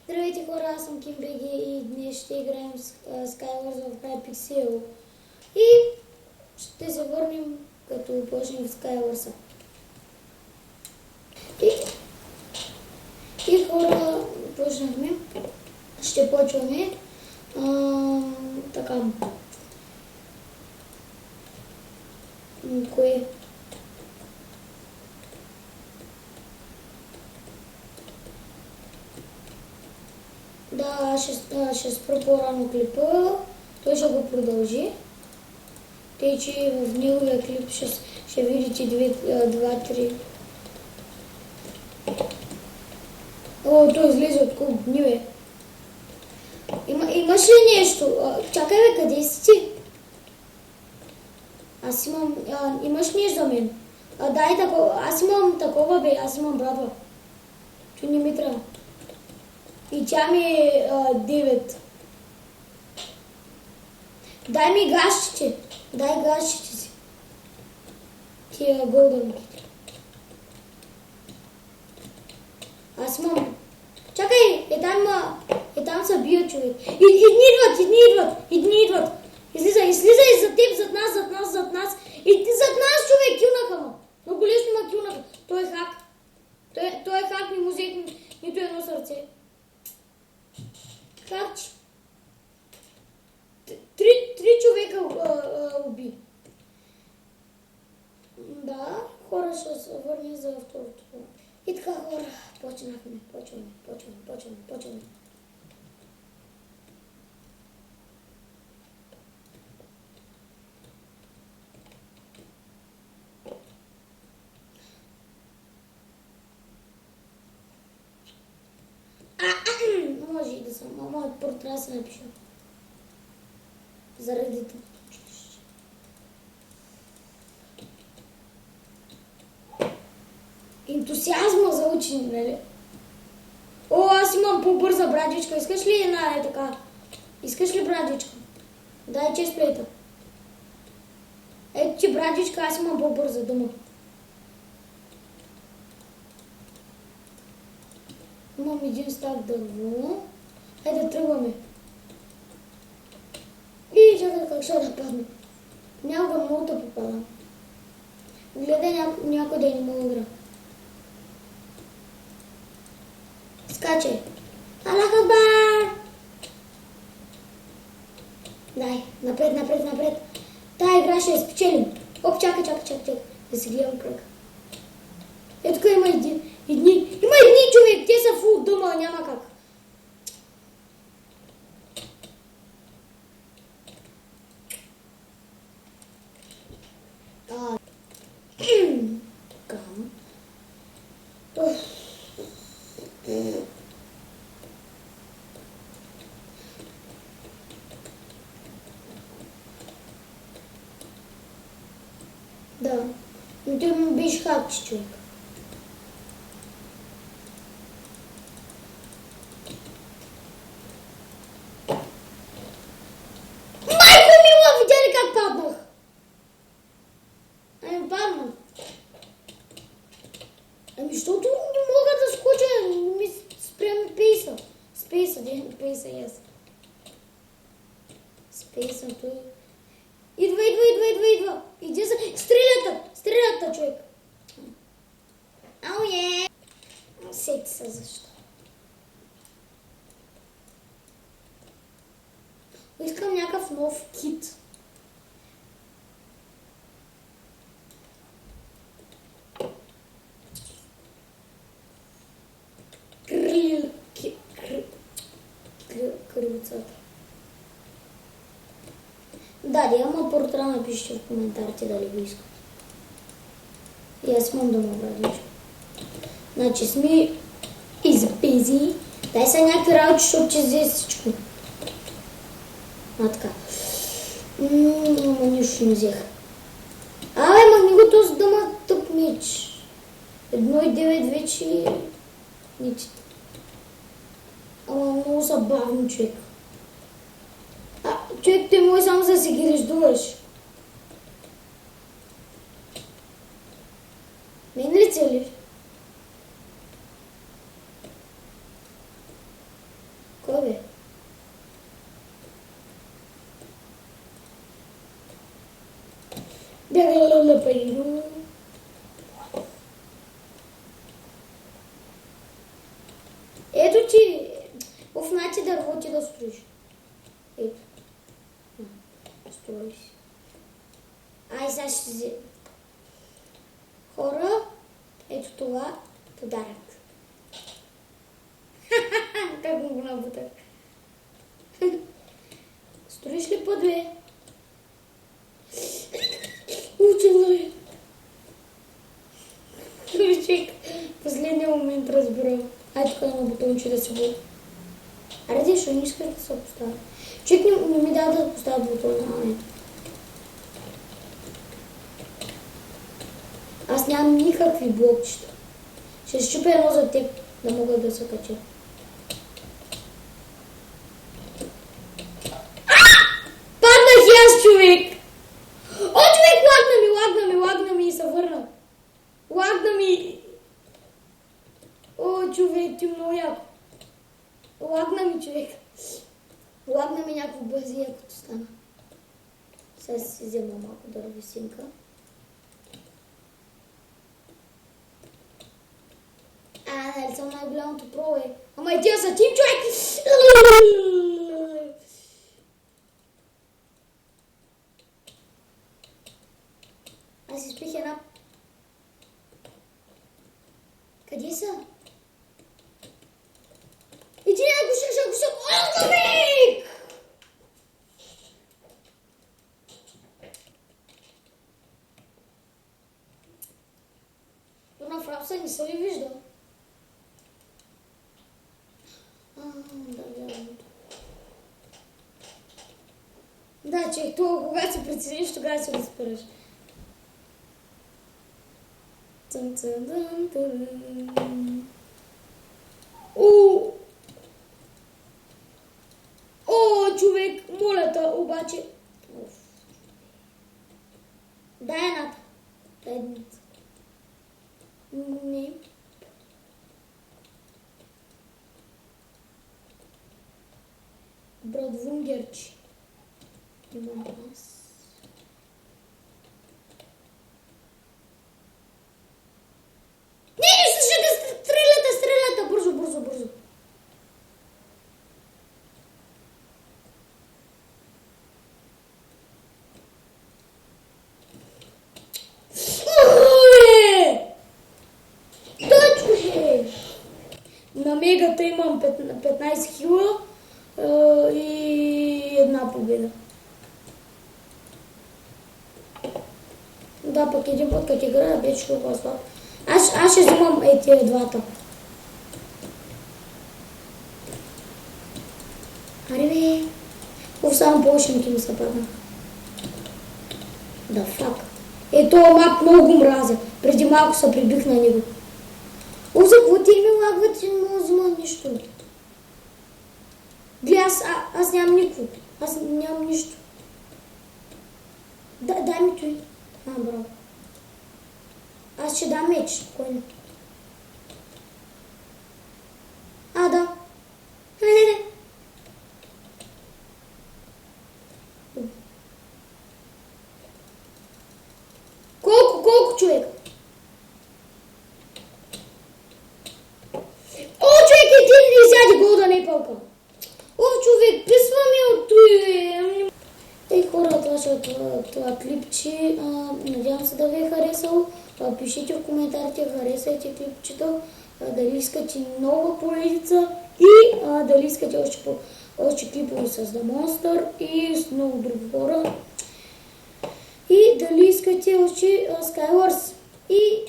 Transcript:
Здравейте хора, аз съм KimBG и днес ще играем Skywars в Hypixel. И ще се върнем като почнем в Skywars. И хора, почнахме. Ще почваме. Така. Кое? Да, ще спра по-рано клипа, той ще го продължи. Тъй, че в неговия клип ще видите 2-3. О, той излезе от колко дни, бе. Имаш ли нещо? Чакай, бе, къде си ти? Аз имам... имаш нещо за мен? Дай такова. Аз имам такова, бе. Аз имам брадва. Че не ми трябва. И тя ми е 9. Дай ми гащите. Дай гащите си. Тия голденките. Аз имам... Чакай, там са бият, човек. Идни идват. Излизай зад теб, зад нас. И зад нас, човек, килнаха ма. Много лесно ма килнаха. Той е хак. Той е хак, не му взех нито едно сърце. Харч. Три човека уби. Да, хора ще се върне за второто. И така, хора, почваме. Може и да съм, моят първо трябва да се напиша. Заради това. Ентусиазма за учене, нали? О, аз имам по-бърза брадичка. Искаш ли една така? Искаш ли брадичка? Дай честплейта. Ето ти брадичка, аз имам по-бърза дума. Имам един стак дърво. Хайде да тръгваме. И чакай как ще нападне. Някога много да попадам. Гледай някой да не мога игра. Скачай. Аллах Акбар! Дай, напред. Тая игра ще я спечелим. Оп, чакай. Да си гледам кръг. Ето тук има едни. Има едни, човек! Те са фул дъма, няма как. Да, но ти му биш хакче, човек. Майко мила, видя ли как паднах? Паднах. Защото не мога да скоча, ми спрям пейса. Пейса, yes. Спейса, той... Идва. Иди за... Стрелята, човек. Ау, е! Сети се защо. Искам някакъв нов кит. Крилцата. Ама първо трябва да напишете в коментарите дали го искат. И аз имам да му обрадиш. Значи сме изпези. Дай са някакви работи, защото че взе всичко. Така. Ама нищо не взех. Махни го този дъма тъп меч. 1,9 вече нити. Ама много са бавно, човек. Човек, ти може само да си ги реждуваш. Мен ли целиш? Кой бе? Бягай на парино. Ето ти, офнати дърво ти да строиш. Ето. Строй си. Ай, сега ще си... Хора, ето това подарък. Как му го набутах? Строиш ли път, бе? Учено е. Човек, последния момент разбира. Ай, тук има бутонче да се бъде. Аре, защо не искаш да се поставя? Човек не ми дава да поставя бутона. Аз нямам никакви блокчета. Ще щупя едно за теб, да мога да се кача. Паднах и аз, човек! О, човек, лагна ми и се върна. Лагна ми. О, човек, ти много яко. Лагна ми, човек. Лагна ми някакво бързи, като стана. Сега си взема малко дървесинка. Нали съм най-голямото про е. Ама и тия са тим, човек! Аз изпих една... Къде са? И ти не ако ще... О, човек! На фрапса не се ли вижда? Да, че това, когато се прецениш, тогава се го спираш. О, човек, моля те, обаче... Дай едната. Дай едната. Не. Брадвунгерчи. Имам аз. Не, слушай, стрелята, бързо. На мегата имам 15 хила и една победа. Да, пък един път като играя вече толкова слаб. Аз ще взимам тия двата. Аре бе, само повеченки ми се падна. Да, фак. Ето мап много мразя. Преди малко се прибих на него. О, за какво ти ми лагвате, не мога да взима нищо. Гледай, аз нямам никакво. Аз нямам нищо. Дай ми той. Браво. Аз ще дам меч, спокойно. Да. Колко човек? О, човек, ти изяди голден епълка. О, човек, писва ми от той. Ей, хора, това ще е това клипче. Надявам се да ви е харесало. Пишете в коментарите, харесайте клипчето. Дали искате нова поредица и дали искате още клипове с The Monster и с много други хора. И дали искате още Skywars. И